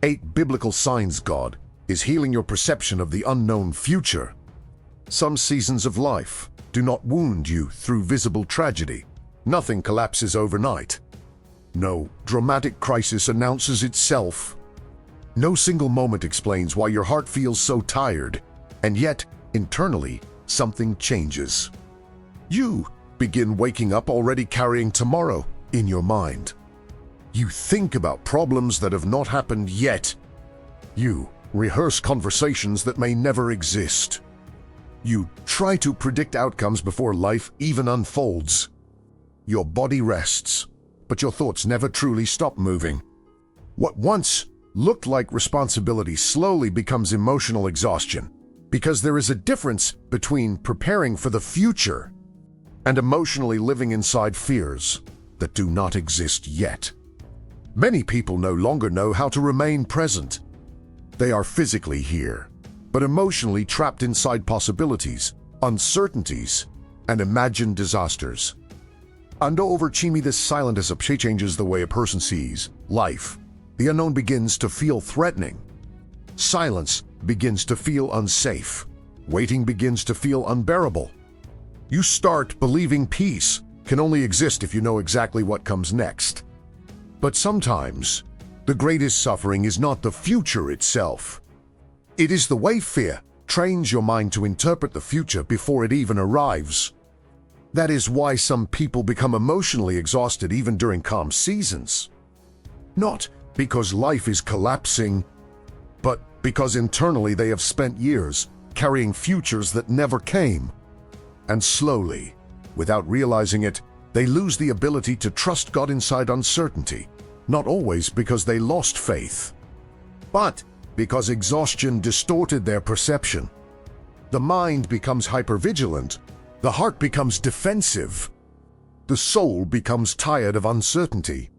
8 biblical signs God is healing your perception of the unknown future. Some seasons of life do not wound you through visible tragedy. Nothing collapses overnight. No dramatic crisis announces itself. No single moment explains why your heart feels so tired, and yet, internally, something changes. You begin waking up already carrying tomorrow in your mind. You think about problems that have not happened yet. You rehearse conversations that may never exist. You try to predict outcomes before life even unfolds. Your body rests, but your thoughts never truly stop moving. What once looked like responsibility slowly becomes emotional exhaustion, because there is a difference between preparing for the future and emotionally living inside fears that do not exist yet. Many people no longer know how to remain present. They are physically here, but emotionally trapped inside possibilities, uncertainties, and imagined disasters. Under overchimi, this silent as a changes the way a person sees life. The unknown begins to feel threatening. Silence begins to feel unsafe. Waiting begins to feel unbearable. You start believing peace can only exist if you know exactly what comes next. But sometimes, the greatest suffering is not the future itself. It is the way fear trains your mind to interpret the future before it even arrives. That is why some people become emotionally exhausted even during calm seasons. Not because life is collapsing, but because internally they have spent years carrying futures that never came. And slowly, without realizing it, they lose the ability to trust God inside uncertainty, not always because they lost faith, but because exhaustion distorted their perception. The mind becomes hypervigilant, the heart becomes defensive, the soul becomes tired of uncertainty.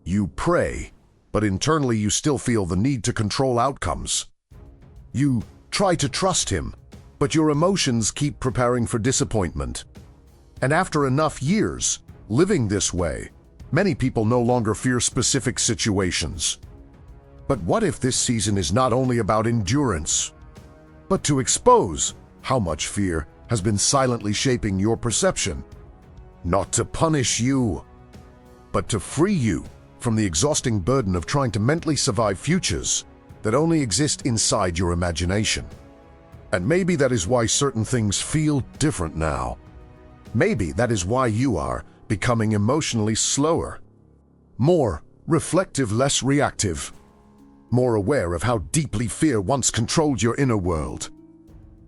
You pray, but internally you still feel the need to control outcomes. You try to trust Him, but your emotions keep preparing for disappointment. And after enough years living this way, many people no longer fear specific situations. But what if this season is not only about endurance, but to expose how much fear has been silently shaping your perception? Not to punish you, but to free you from the exhausting burden of trying to mentally survive futures that only exist inside your imagination. And maybe that is why certain things feel different now. Maybe that is why you are becoming emotionally slower, more reflective, less reactive, more aware of how deeply fear once controlled your inner world.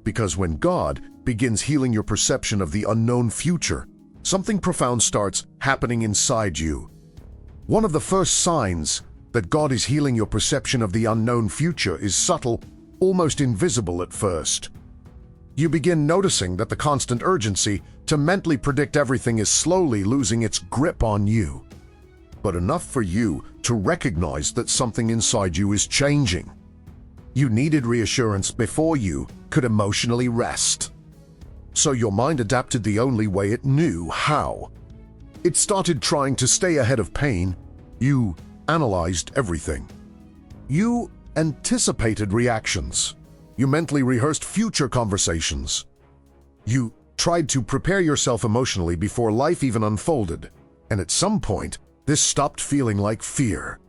Because when God begins healing your perception of the unknown future, something profound starts happening inside you. One of the first signs that God is healing your perception of the unknown future is subtle, almost invisible at first. You begin noticing that the constant urgency to mentally predict everything is slowly losing its grip on you. But enough for you to recognize that something inside you is changing. You needed reassurance before you could emotionally rest. So your mind adapted the only way it knew how. It started trying to stay ahead of pain. You analyzed everything. You anticipated reactions. You mentally rehearsed future conversations. You tried to prepare yourself emotionally before life even unfolded. And at some point, this stopped feeling like fear.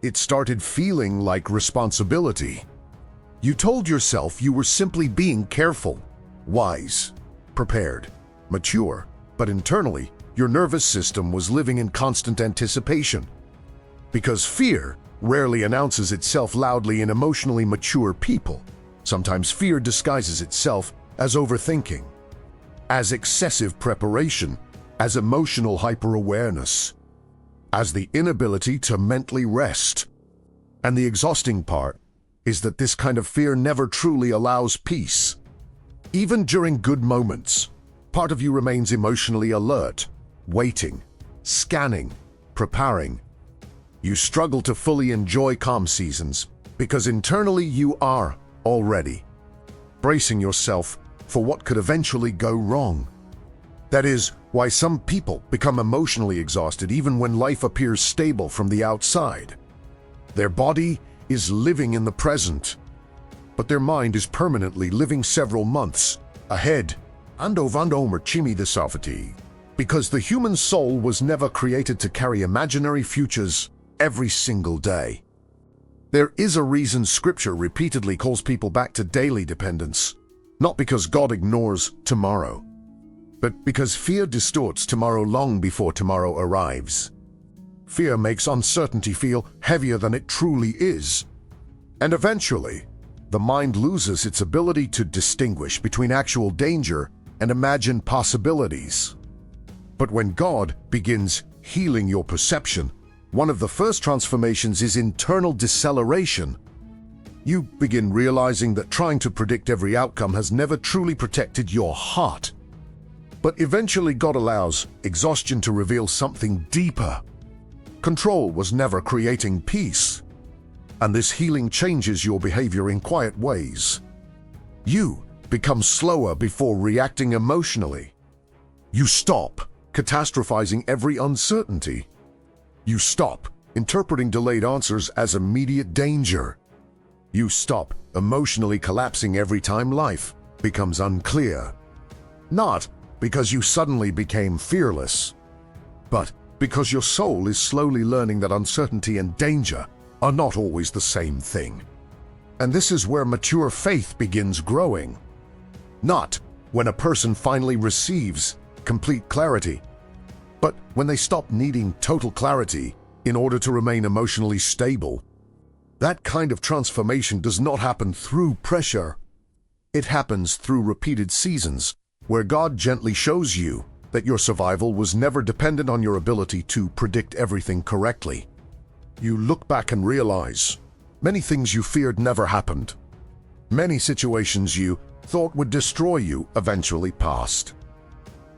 It started feeling like responsibility. You told yourself you were simply being careful, wise, prepared, mature, but internally, your nervous system was living in constant anticipation. Because fear rarely announces itself loudly in emotionally mature people. Sometimes fear disguises itself as overthinking, as excessive preparation, as emotional hyper-awareness, as the inability to mentally rest. And the exhausting part is that this kind of fear never truly allows peace. Even during good moments, part of you remains emotionally alert, waiting, scanning, preparing. You struggle to fully enjoy calm seasons because internally you are already bracing yourself for what could eventually go wrong. That is why some people become emotionally exhausted even when life appears stable from the outside. Their body is living in the present, but their mind is permanently living several months ahead. Because the human soul was never created to carry imaginary futures every single day. There is a reason Scripture repeatedly calls people back to daily dependence, not because God ignores tomorrow, but because fear distorts tomorrow long before tomorrow arrives. Fear makes uncertainty feel heavier than it truly is, and eventually, the mind loses its ability to distinguish between actual danger and imagined possibilities. But when God begins healing your perception, one of the first transformations is internal deceleration. You begin realizing that trying to predict every outcome has never truly protected your heart. But eventually God allows exhaustion to reveal something deeper. Control was never creating peace, and this healing changes your behavior in quiet ways. You become slower before reacting emotionally. You stop catastrophizing every uncertainty. You stop interpreting delayed answers as immediate danger. You stop emotionally collapsing every time life becomes unclear. Not because you suddenly became fearless, but because your soul is slowly learning that uncertainty and danger are not always the same thing. And this is where mature faith begins growing. Not when a person finally receives complete clarity, but when they stop needing total clarity in order to remain emotionally stable. That kind of transformation does not happen through pressure. It happens through repeated seasons where God gently shows you that your survival was never dependent on your ability to predict everything correctly. You look back and realize many things you feared never happened. Many situations you thought would destroy you eventually passed.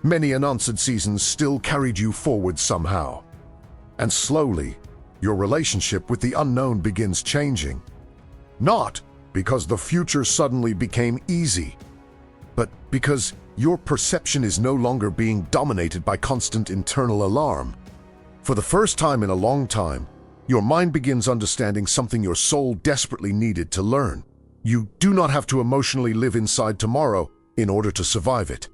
Many unanswered seasons still carried you forward somehow. And slowly, your relationship with the unknown begins changing. Not because the future suddenly became easy, but because your perception is no longer being dominated by constant internal alarm. For the first time in a long time, your mind begins understanding something your soul desperately needed to learn. You do not have to emotionally live inside tomorrow in order to survive it.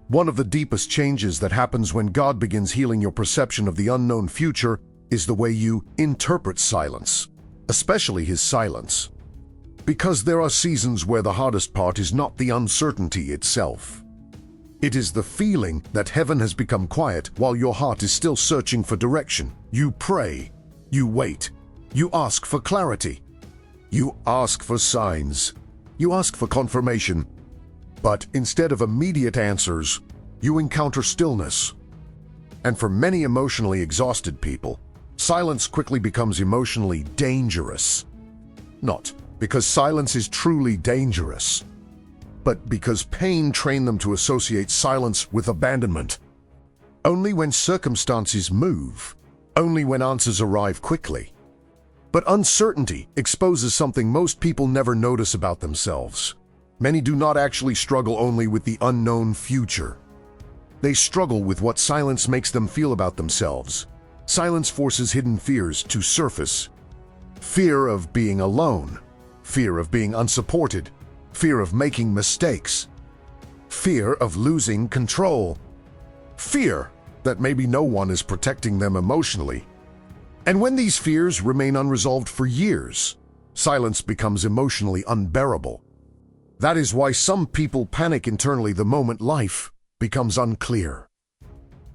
One of the deepest changes that happens when God begins healing your perception of the unknown future is the way you interpret silence, especially His silence. Because there are seasons where the hardest part is not the uncertainty itself. It is the feeling that heaven has become quiet while your heart is still searching for direction. You pray, you wait, you ask for clarity, you ask for signs, you ask for confirmation. But instead of immediate answers, you encounter stillness. And for many emotionally exhausted people, silence quickly becomes emotionally dangerous. Not because silence is truly dangerous, but because pain trained them to associate silence with abandonment. Only when circumstances move, only when answers arrive quickly. But uncertainty exposes something most people never notice about themselves. Many do not actually struggle only with the unknown future. They struggle with what silence makes them feel about themselves. Silence forces hidden fears to surface. Fear of being alone, fear of being unsupported, fear of making mistakes, fear of losing control, fear that maybe no one is protecting them emotionally. And when these fears remain unresolved for years, silence becomes emotionally unbearable. That is why some people panic internally the moment life becomes unclear.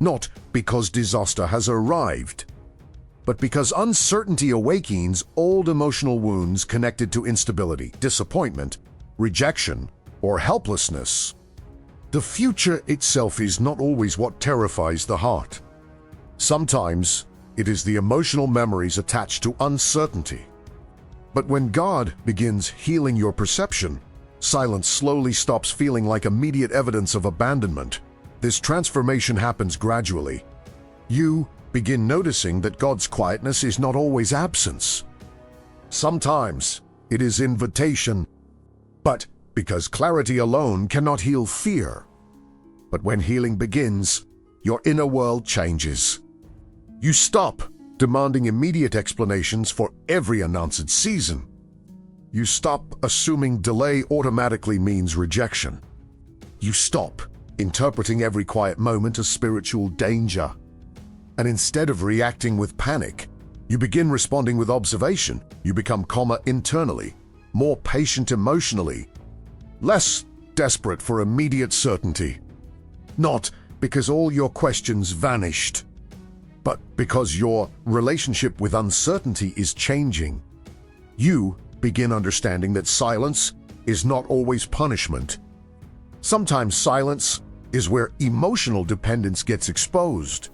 Not because disaster has arrived, but because uncertainty awakens old emotional wounds connected to instability, disappointment, rejection, or helplessness. The future itself is not always what terrifies the heart. Sometimes it is the emotional memories attached to uncertainty. But when God begins healing your perception, silence slowly stops feeling like immediate evidence of abandonment. This transformation happens gradually. You begin noticing that God's quietness is not always absence. Sometimes it is invitation. But because clarity alone cannot heal fear. But when healing begins, your inner world changes. You stop demanding immediate explanations for every unanswered season. You stop assuming delay automatically means rejection. You stop interpreting every quiet moment as spiritual danger. And instead of reacting with panic, you begin responding with observation. You become calmer internally, more patient emotionally, less desperate for immediate certainty. Not because all your questions vanished, but because your relationship with uncertainty is changing. You begin understanding that silence is not always punishment. Sometimes silence is where emotional dependence gets exposed.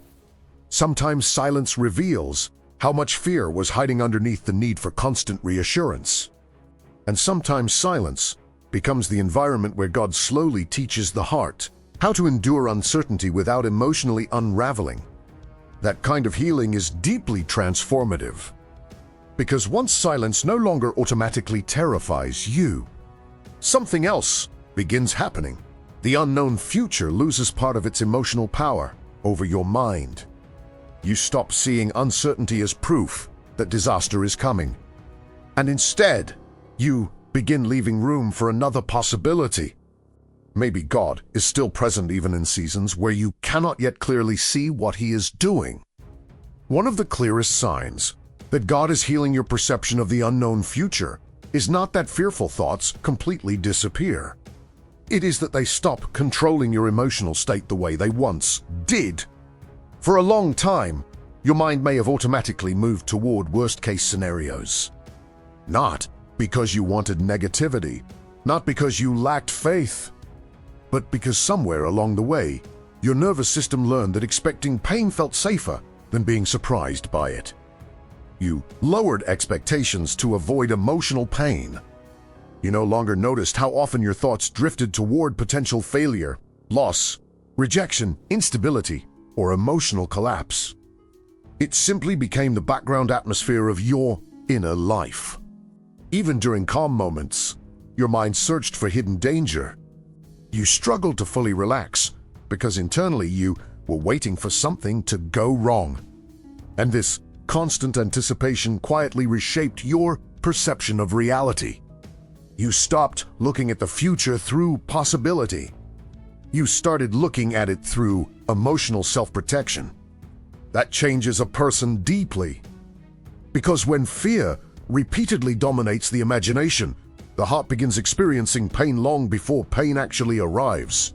Sometimes silence reveals how much fear was hiding underneath the need for constant reassurance. And sometimes silence becomes the environment where God slowly teaches the heart how to endure uncertainty without emotionally unraveling. That kind of healing is deeply transformative. Because once silence no longer automatically terrifies you, something else begins happening. The unknown future loses part of its emotional power over your mind. You stop seeing uncertainty as proof that disaster is coming. And instead, you begin leaving room for another possibility. Maybe God is still present even in seasons where you cannot yet clearly see what He is doing. One of the clearest signs that God is healing your perception of the unknown future is not that fearful thoughts completely disappear. It is that they stop controlling your emotional state the way they once did. For a long time, your mind may have automatically moved toward worst-case scenarios. Not because you wanted negativity, not because you lacked faith, but because somewhere along the way, your nervous system learned that expecting pain felt safer than being surprised by it. You lowered expectations to avoid emotional pain. You no longer noticed how often your thoughts drifted toward potential failure, loss, rejection, instability, or emotional collapse. It simply became the background atmosphere of your inner life. Even during calm moments, your mind searched for hidden danger. You struggled to fully relax because internally you were waiting for something to go wrong. And this constant anticipation quietly reshaped your perception of reality. You stopped looking at the future through possibility. You started looking at it through emotional self-protection. That changes a person deeply. Because when fear repeatedly dominates the imagination, the heart begins experiencing pain long before pain actually arrives.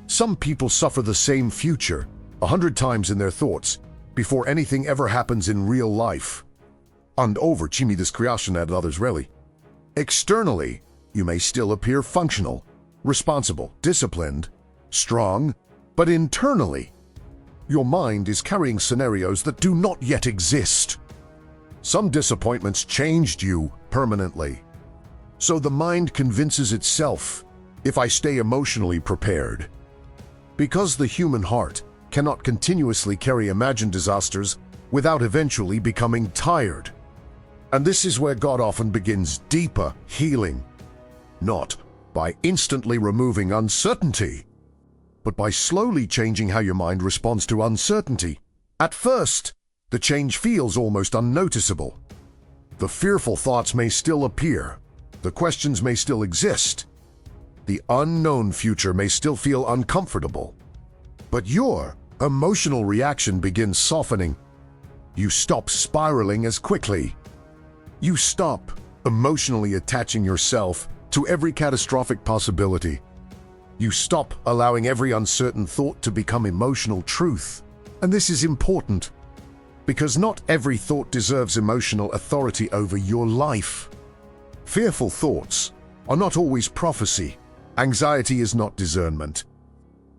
Some people suffer the same future 100 times in their thoughts before anything ever happens in real life. And over this creation at others really. Externally, you may still appear functional, responsible, disciplined, strong, but internally, your mind is carrying scenarios that do not yet exist. Some disappointments changed you permanently. So the mind convinces itself, if I stay emotionally prepared. Because the human heart cannot continuously carry imagined disasters without eventually becoming tired. And this is where God often begins deeper healing, not by instantly removing uncertainty, but by slowly changing how your mind responds to uncertainty. At first, the change feels almost unnoticeable. The fearful thoughts may still appear, the questions may still exist, the unknown future may still feel uncomfortable, but your emotional reaction begins softening. You stop spiraling as quickly. You stop emotionally attaching yourself to every catastrophic possibility. You stop allowing every uncertain thought to become emotional truth. And this is important, because not every thought deserves emotional authority over your life. Fearful thoughts are not always prophecy. Anxiety is not discernment.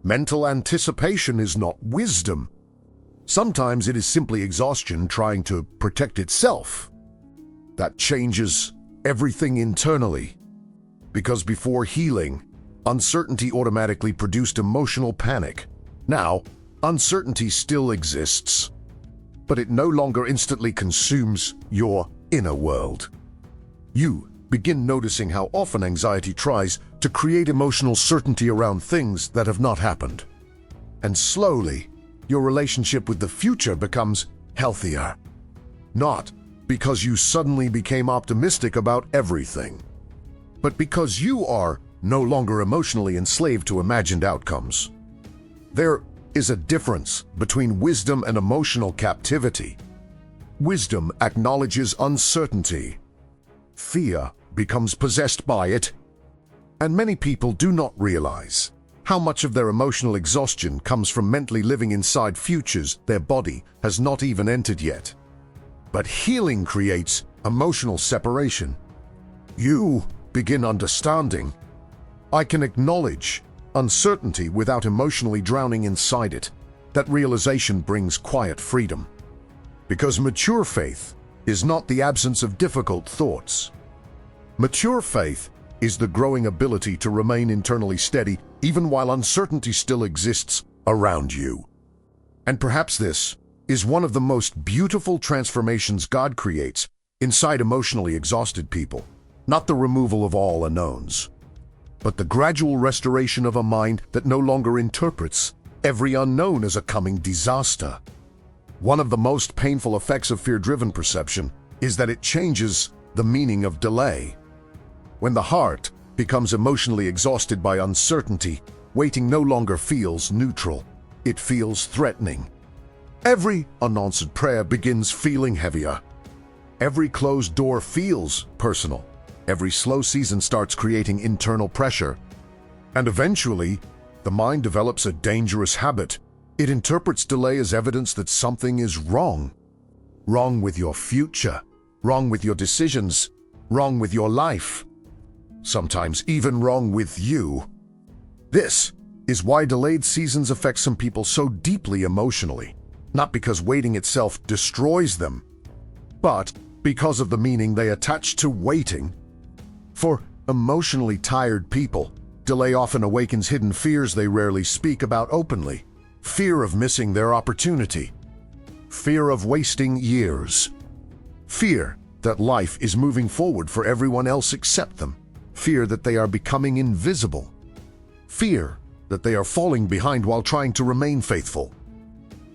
Mental anticipation is not wisdom. Sometimes it is simply exhaustion trying to protect itself. That changes everything internally. Because before healing, uncertainty automatically produced emotional panic. Now, uncertainty still exists, but it no longer instantly consumes your inner world. You begin noticing how often anxiety tries to create emotional certainty around things that have not happened. And slowly, your relationship with the future becomes healthier. Not because you suddenly became optimistic about everything, but because you are no longer emotionally enslaved to imagined outcomes. There is a difference between wisdom and emotional captivity. Wisdom acknowledges uncertainty. Fear becomes possessed by it. And many people do not realize how much of their emotional exhaustion comes from mentally living inside futures their body has not even entered yet. But healing creates emotional separation. You begin understanding. I can acknowledge uncertainty without emotionally drowning inside it. That realization brings quiet freedom. Because mature faith is not the absence of difficult thoughts. Mature faith is the growing ability to remain internally steady even while uncertainty still exists around you. And perhaps this is one of the most beautiful transformations God creates inside emotionally exhausted people. Not the removal of all unknowns, but the gradual restoration of a mind that no longer interprets every unknown as a coming disaster. One of the most painful effects of fear-driven perception is that it changes the meaning of delay. When the heart becomes emotionally exhausted by uncertainty, waiting no longer feels neutral. It feels threatening. Every unanswered prayer begins feeling heavier. Every closed door feels personal. Every slow season starts creating internal pressure. And eventually, the mind develops a dangerous habit. It interprets delay as evidence that something is wrong. Wrong with your future. Wrong with your decisions. Wrong with your life. Sometimes even wrong with you. This is why delayed seasons affect some people so deeply emotionally. Not because waiting itself destroys them, but because of the meaning they attach to waiting. For emotionally tired people, delay often awakens hidden fears they rarely speak about openly. Fear of missing their opportunity. Fear of wasting years. Fear that life is moving forward for everyone else except them. Fear that they are becoming invisible. Fear that they are falling behind while trying to remain faithful.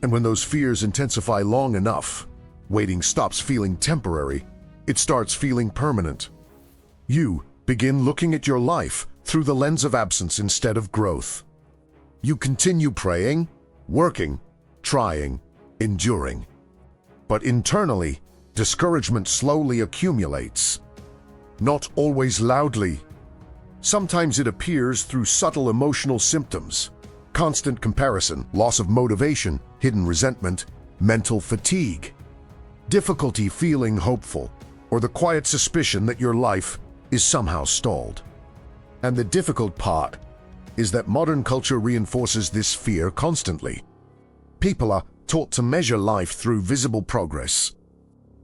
And when those fears intensify long enough, waiting stops feeling temporary, it starts feeling permanent. You begin looking at your life through the lens of absence instead of growth. You continue praying, working, trying, enduring. But internally, discouragement slowly accumulates. Not always loudly. Sometimes it appears through subtle emotional symptoms. Constant comparison, loss of motivation, hidden resentment, mental fatigue, difficulty feeling hopeful, or the quiet suspicion that your life is somehow stalled. And the difficult part is that modern culture reinforces this fear constantly. People are taught to measure life through visible progress,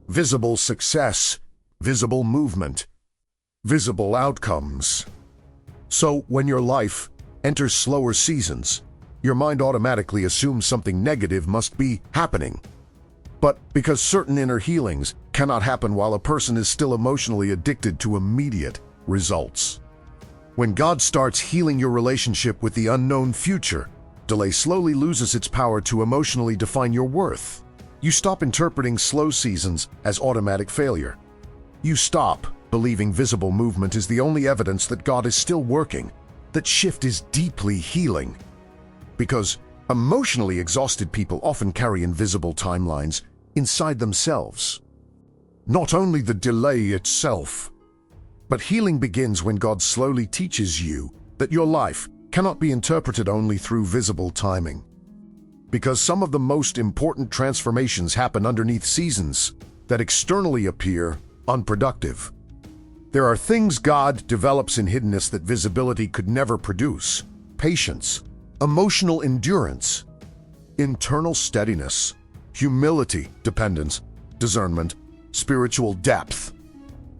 visible success, visible movement, visible outcomes. So when your life enters slower seasons, your mind automatically assumes something negative must be happening. But because certain inner healings cannot happen while a person is still emotionally addicted to immediate results. When God starts healing your relationship with the unknown future, delay slowly loses its power to emotionally define your worth. You stop interpreting slow seasons as automatic failure. You stop believing visible movement is the only evidence that God is still working, that shift is deeply healing. Because emotionally exhausted people often carry invisible timelines inside themselves. Not only the delay itself, but healing begins when God slowly teaches you that your life cannot be interpreted only through visible timing. Because some of the most important transformations happen underneath seasons that externally appear unproductive. There are things God develops in hiddenness that visibility could never produce. Patience, emotional endurance, internal steadiness, humility, dependence, discernment, spiritual depth.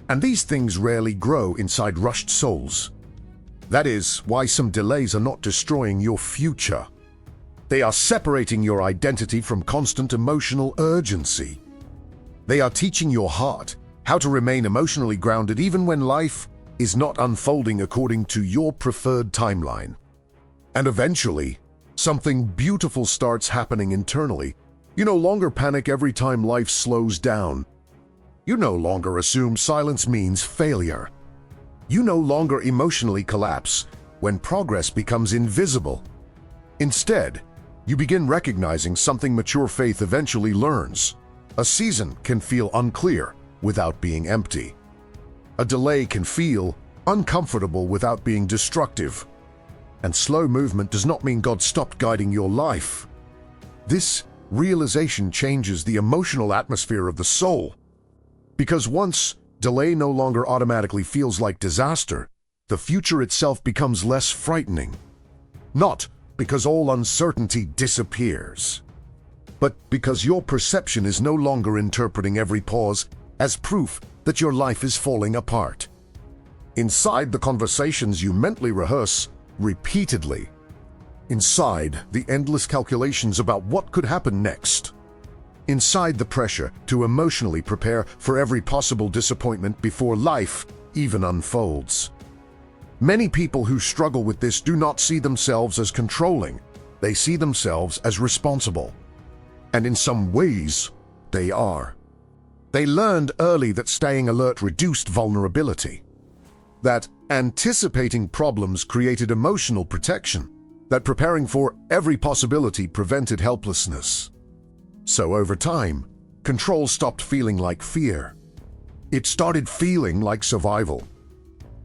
And these things rarely grow inside rushed souls. That is why some delays are not destroying your future. They are separating your identity from constant emotional urgency. They are teaching your heart how to remain emotionally grounded even when life is not unfolding according to your preferred timeline. And eventually, something beautiful starts happening internally. You no longer panic every time life slows down. You no longer assume silence means failure. You no longer emotionally collapse when progress becomes invisible. Instead, you begin recognizing something mature faith eventually learns. A season can feel unclear without being empty. A delay can feel uncomfortable without being destructive. And slow movement does not mean God stopped guiding your life. This realization changes the emotional atmosphere of the soul. Because once delay no longer automatically feels like disaster, the future itself becomes less frightening. Not because all uncertainty disappears, but because your perception is no longer interpreting every pause as proof that your life is falling apart. Inside the conversations you mentally rehearse repeatedly. Inside the endless calculations about what could happen next. Inside the pressure to emotionally prepare for every possible disappointment before life even unfolds. Many people who struggle with this do not see themselves as controlling. They see themselves as responsible. And in some ways, they are. They learned early that staying alert reduced vulnerability. That anticipating problems created emotional protection. That preparing for every possibility prevented helplessness. So over time, control stopped feeling like fear. It started feeling like survival.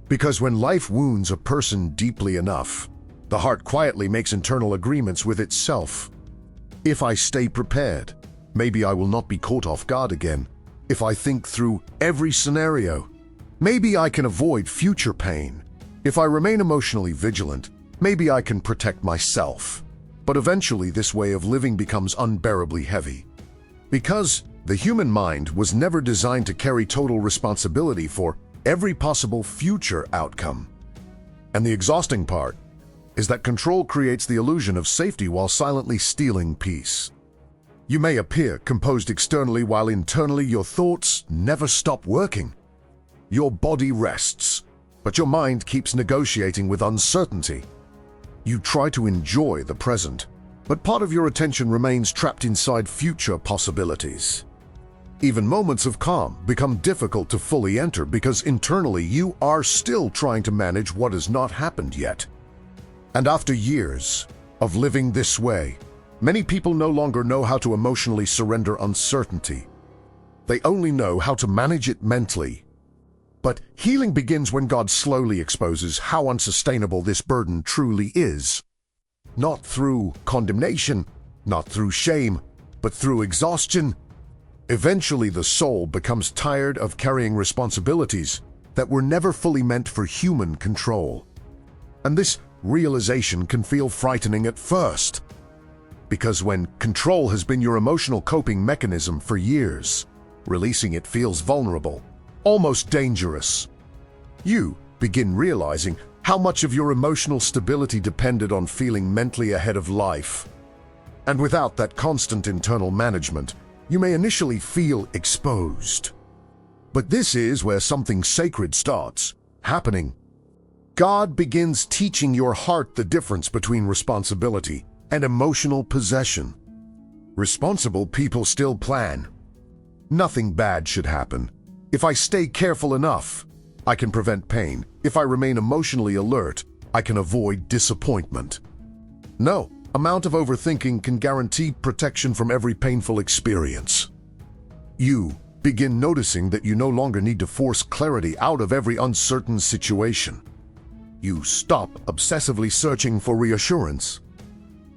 Because when life wounds a person deeply enough, the heart quietly makes internal agreements with itself. If I stay prepared, maybe I will not be caught off guard again. If I think through every scenario, maybe I can avoid future pain. If I remain emotionally vigilant, maybe I can protect myself. But eventually this way of living becomes unbearably heavy. Because the human mind was never designed to carry total responsibility for every possible future outcome. And the exhausting part is that control creates the illusion of safety while silently stealing peace. You may appear composed externally while internally your thoughts never stop working. Your body rests, but your mind keeps negotiating with uncertainty. You try to enjoy the present, but part of your attention remains trapped inside future possibilities. Even moments of calm become difficult to fully enter because internally you are still trying to manage what has not happened yet. And after years of living this way, many people no longer know how to emotionally surrender uncertainty. They only know how to manage it mentally. But healing begins when God slowly exposes how unsustainable this burden truly is. Not through condemnation, not through shame, but through exhaustion. Eventually, the soul becomes tired of carrying responsibilities that were never fully meant for human control. And this realization can feel frightening at first. Because when control has been your emotional coping mechanism for years, releasing it feels vulnerable, almost dangerous. You begin realizing how much of your emotional stability depended on feeling mentally ahead of life. And without that constant internal management, you may initially feel exposed. But this is where something sacred starts happening. God begins teaching your heart the difference between responsibility and emotional possession. Responsible people still plan. Nothing bad should happen. If I stay careful enough, I can prevent pain. If I remain emotionally alert, I can avoid disappointment. No amount of overthinking can guarantee protection from every painful experience. You begin noticing that you no longer need to force clarity out of every uncertain situation. You stop obsessively searching for reassurance.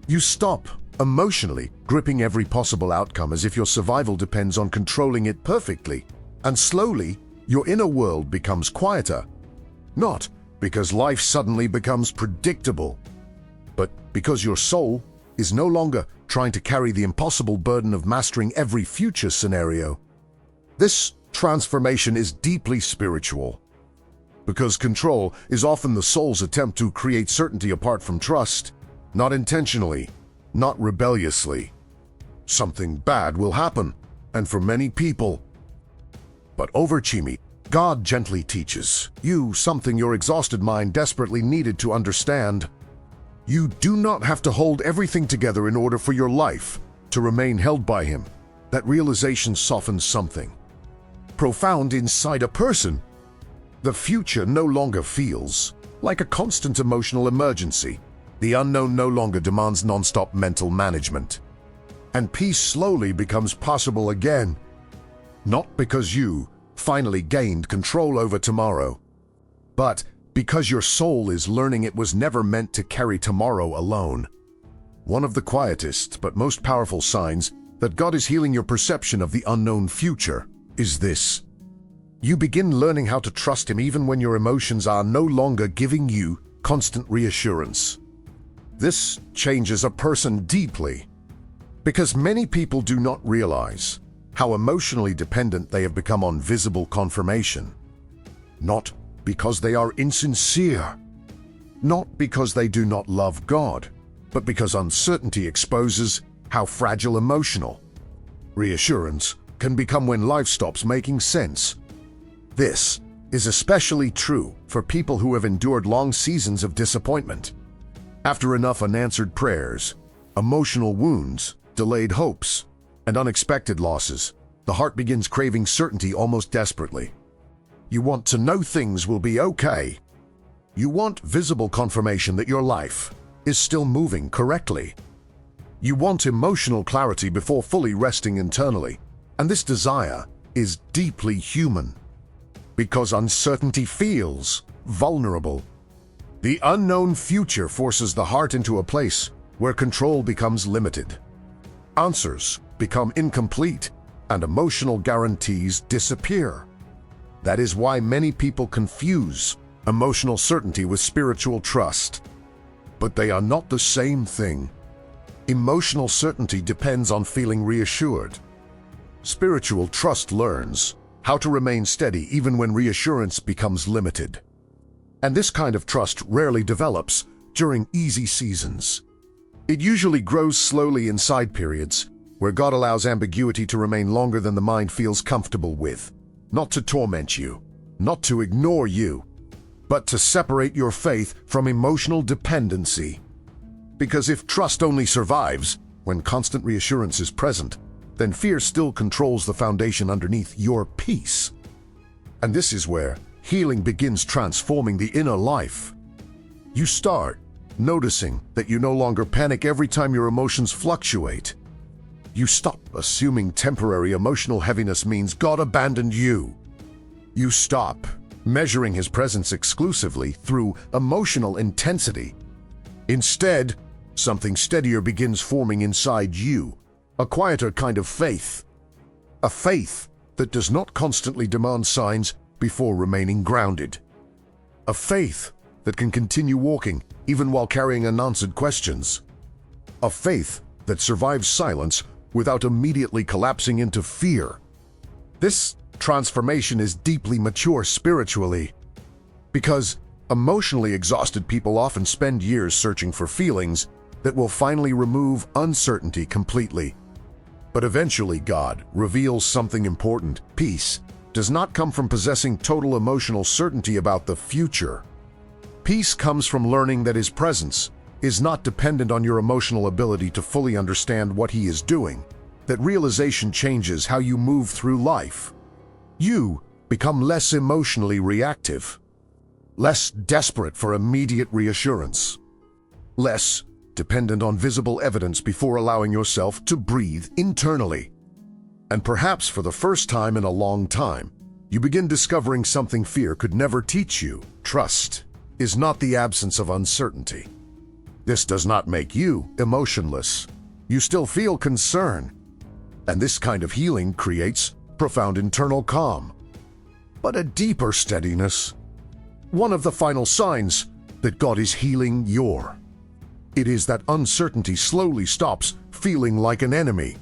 You stop emotionally gripping every possible outcome as if your survival depends on controlling it perfectly. And slowly, your inner world becomes quieter. Not because life suddenly becomes predictable, but because your soul is no longer trying to carry the impossible burden of mastering every future scenario. This transformation is deeply spiritual, because control is often the soul's attempt to create certainty apart from trust, not intentionally, not rebelliously. Something bad will happen, and for many people. But over Chimi, God gently teaches you something your exhausted mind desperately needed to understand. You do not have to hold everything together in order for your life to remain held by him, that realization softens something profound inside a person. The future no longer feels like a constant emotional emergency. The unknown no longer demands non-stop mental management. And peace slowly becomes possible again. Not because you finally gained control over tomorrow, but because your soul is learning it was never meant to carry tomorrow alone. One of the quietest but most powerful signs that God is healing your perception of the unknown future is this. You begin learning how to trust Him even when your emotions are no longer giving you constant reassurance. This changes a person deeply, because many people do not realize how emotionally dependent they have become on visible confirmation. Not because they are insincere, not because they do not love God, but because uncertainty exposes how fragile emotional reassurance can become when life stops making sense. This is especially true for people who have endured long seasons of disappointment. After enough unanswered prayers, emotional wounds, delayed hopes, and unexpected losses, the heart begins craving certainty almost desperately. You want to know things will be okay. You want visible confirmation that your life is still moving correctly. You want emotional clarity before fully resting internally, and this desire is deeply human, because uncertainty feels vulnerable. The unknown future forces the heart into a place where control becomes limited. Answers become incomplete, and emotional guarantees disappear. That is why many people confuse emotional certainty with spiritual trust. But they are not the same thing. Emotional certainty depends on feeling reassured. Spiritual trust learns how to remain steady even when reassurance becomes limited. And this kind of trust rarely develops during easy seasons. It usually grows slowly in side periods, where God allows ambiguity to remain longer than the mind feels comfortable with. Not to torment you, not to ignore you, but to separate your faith from emotional dependency. Because if trust only survives when constant reassurance is present, then fear still controls the foundation underneath your peace. And this is where healing begins transforming the inner life. You start noticing that you no longer panic every time your emotions fluctuate. You stop assuming temporary emotional heaviness means God abandoned you. You stop measuring His presence exclusively through emotional intensity. Instead, something steadier begins forming inside you, a quieter kind of faith. A faith that does not constantly demand signs before remaining grounded. A faith that can continue walking even while carrying unanswered questions. A faith that survives silence without immediately collapsing into fear. This transformation is deeply mature spiritually, because emotionally exhausted people often spend years searching for feelings that will finally remove uncertainty completely. But eventually God reveals something important. Peace does not come from possessing total emotional certainty about the future. Peace comes from learning that His presence is not dependent on your emotional ability to fully understand what He is doing. That realization changes how you move through life. You become less emotionally reactive, less desperate for immediate reassurance, less dependent on visible evidence before allowing yourself to breathe internally. And perhaps for the first time in a long time, you begin discovering something fear could never teach you. Trust is not the absence of uncertainty. This does not make you emotionless. You still feel concern. And this kind of healing creates profound internal calm, but a deeper steadiness. One of the final signs that God is healing it is that uncertainty slowly stops feeling like an enemy.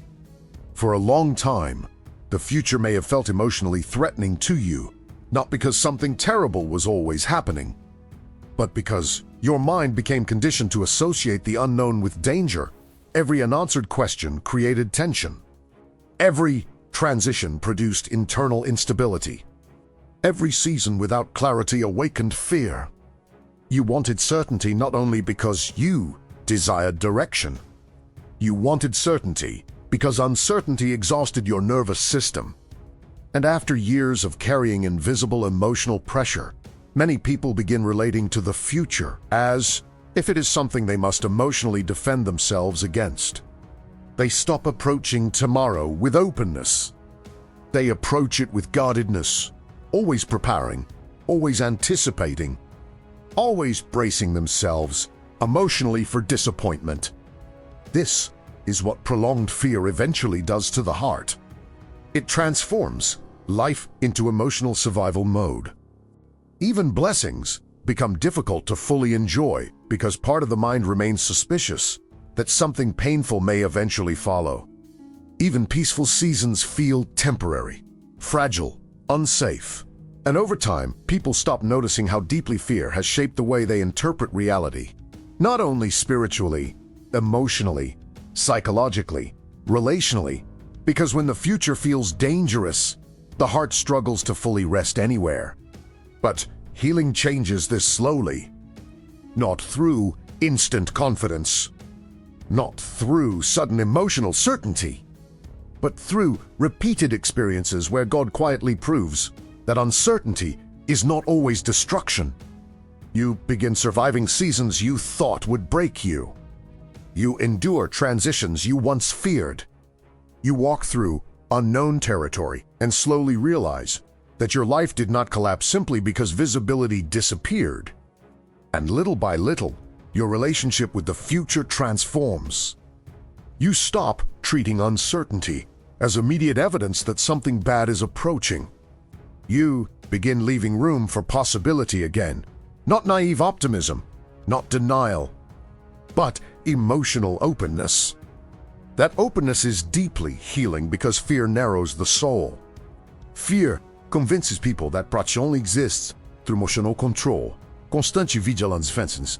For a long time, the future may have felt emotionally threatening to you, not because something terrible was always happening, but because your mind became conditioned to associate the unknown with danger. Every unanswered question created tension. Every transition produced internal instability. Every season without clarity awakened fear. You wanted certainty not only because you desired direction. You wanted certainty because uncertainty exhausted your nervous system. And after years of carrying invisible emotional pressure, many people begin relating to the future as if it is something they must emotionally defend themselves against. They stop approaching tomorrow with openness. They approach it with guardedness, always preparing, always anticipating, always bracing themselves emotionally for disappointment. This is what prolonged fear eventually does to the heart. It transforms life into emotional survival mode. Even blessings become difficult to fully enjoy because part of the mind remains suspicious that something painful may eventually follow. Even peaceful seasons feel temporary, fragile, unsafe. And over time, people stop noticing how deeply fear has shaped the way they interpret reality. Not only spiritually, emotionally, psychologically, relationally, because when the future feels dangerous, the heart struggles to fully rest anywhere. But healing changes this slowly, not through instant confidence, not through sudden emotional certainty, but through repeated experiences where God quietly proves that uncertainty is not always destruction. You begin surviving seasons you thought would break you. You endure transitions you once feared. You walk through unknown territory and slowly realize that your life did not collapse simply because visibility disappeared. And little by little, your relationship with the future transforms. You stop treating uncertainty as immediate evidence that something bad is approaching. You begin leaving room for possibility again. Not naive optimism, not denial, but emotional openness. That openness is deeply healing because fear narrows the soul. Fear convinces people that protection only exists through emotional control, constant vigilance defenses.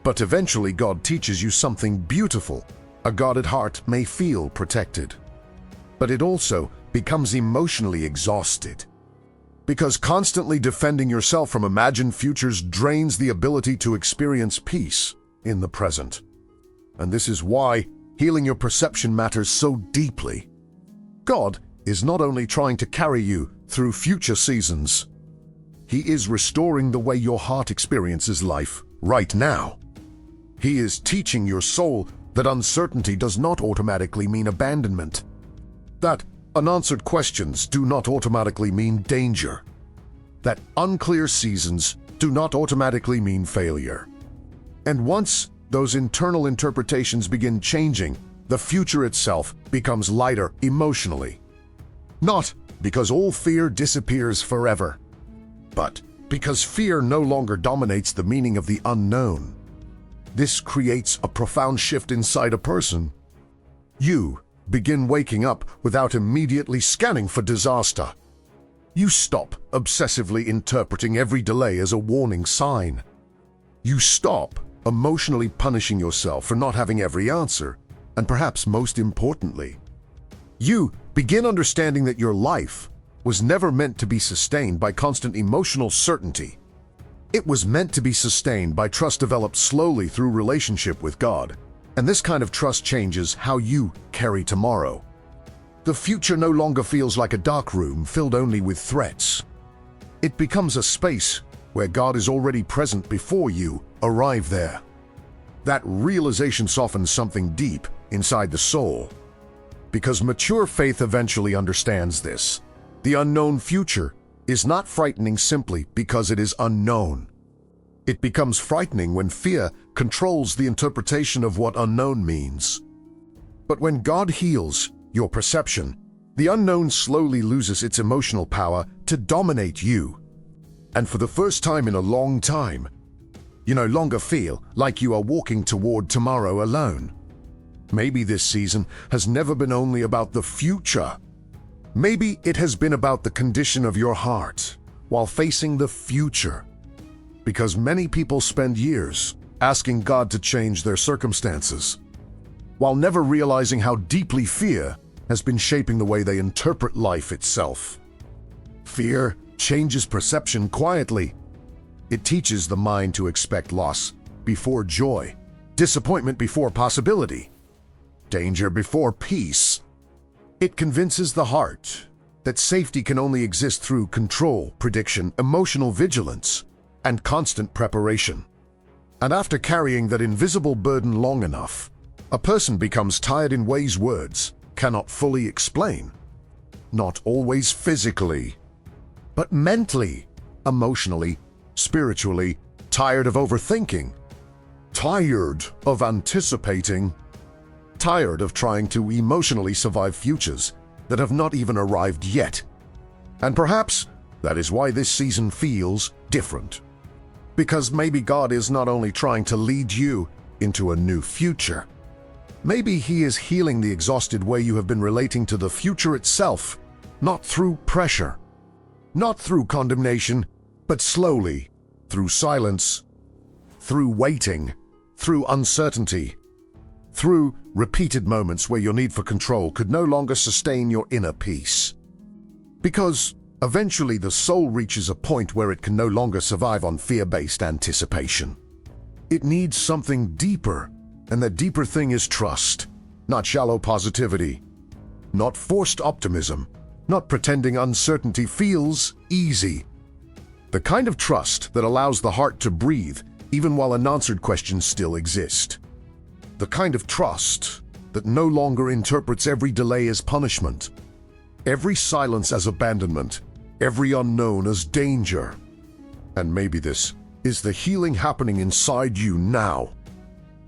But eventually God teaches you something beautiful. A guarded heart may feel protected, but it also becomes emotionally exhausted. Because constantly defending yourself from imagined futures drains the ability to experience peace in the present. And this is why healing your perception matters so deeply. God is not only trying to carry you through future seasons, He is restoring the way your heart experiences life right now. He is teaching your soul that uncertainty does not automatically mean abandonment, that unanswered questions do not automatically mean danger, that unclear seasons do not automatically mean failure. And once those internal interpretations begin changing, the future itself becomes lighter emotionally. Not because all fear disappears forever, but because fear no longer dominates the meaning of the unknown. This creates a profound shift inside a person. You begin waking up without immediately scanning for disaster. You stop obsessively interpreting every delay as a warning sign. You stop emotionally punishing yourself for not having every answer, and perhaps most importantly, you begin understanding that your life was never meant to be sustained by constant emotional certainty. It was meant to be sustained by trust developed slowly through relationship with God. And this kind of trust changes how you carry tomorrow. The future no longer feels like a dark room filled only with threats. It becomes a space where God is already present before you arrive there. That realization softens something deep inside the soul. Because mature faith eventually understands this. The unknown future is not frightening simply because it is unknown. It becomes frightening when fear controls the interpretation of what unknown means. But when God heals your perception, the unknown slowly loses its emotional power to dominate you. And for the first time in a long time, you no longer feel like you are walking toward tomorrow alone. Maybe this season has never been only about the future. Maybe it has been about the condition of your heart while facing the future. Because many people spend years asking God to change their circumstances, while never realizing how deeply fear has been shaping the way they interpret life itself. Fear changes perception quietly. It teaches the mind to expect loss before joy, disappointment before possibility. danger before peace. It convinces the heart that safety can only exist through control, prediction, emotional vigilance, and constant preparation. And after carrying that invisible burden long enough, a person becomes tired in ways words cannot fully explain. Not always physically, but mentally, emotionally, spiritually, tired of overthinking, tired of anticipating, tired of trying to emotionally survive futures that have not even arrived yet. And perhaps that is why this season feels different. Because maybe God is not only trying to lead you into a new future, maybe He is healing the exhausted way you have been relating to the future itself, not through pressure, not through condemnation, but slowly, through silence, through waiting, through uncertainty, through repeated moments where your need for control could no longer sustain your inner peace. Because eventually the soul reaches a point where it can no longer survive on fear-based anticipation. It needs something deeper, and that deeper thing is trust, not shallow positivity, not forced optimism, not pretending uncertainty feels easy. The kind of trust that allows the heart to breathe even while unanswered questions still exist. The kind of trust that no longer interprets every delay as punishment, every silence as abandonment, every unknown as danger. And maybe this is the healing happening inside you now.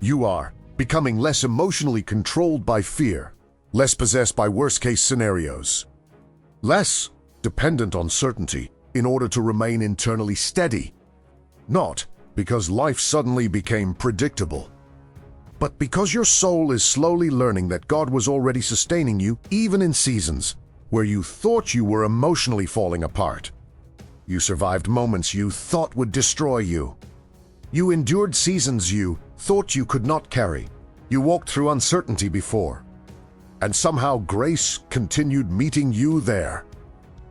You are becoming less emotionally controlled by fear, less possessed by worst-case scenarios, less dependent on certainty in order to remain internally steady. Not because life suddenly became predictable, but because your soul is slowly learning that God was already sustaining you even in seasons where you thought you were emotionally falling apart. You survived moments you thought would destroy you. You endured seasons you thought you could not carry. You walked through uncertainty before. And somehow grace continued meeting you there.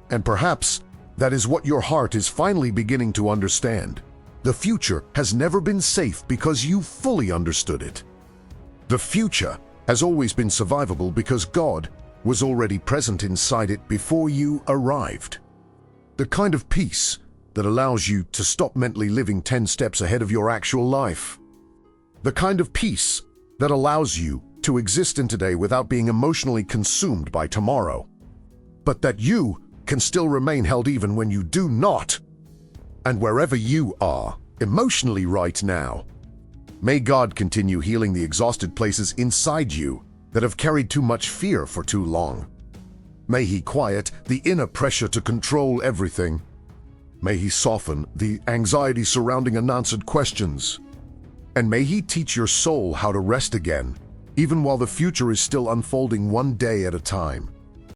And perhaps that is what your heart is finally beginning to understand. The future has never been safe because you fully understood it. The future has always been survivable because God was already present inside it before you arrived. The kind of peace that allows you to stop mentally living 10 steps ahead of your actual life. The kind of peace that allows you to exist in today without being emotionally consumed by tomorrow. But that you can still remain held even when you do not. And wherever you are emotionally right now, may God continue healing the exhausted places inside you that have carried too much fear for too long. May He quiet the inner pressure to control everything. May He soften the anxiety surrounding unanswered questions. And may He teach your soul how to rest again, even while the future is still unfolding one day at a time.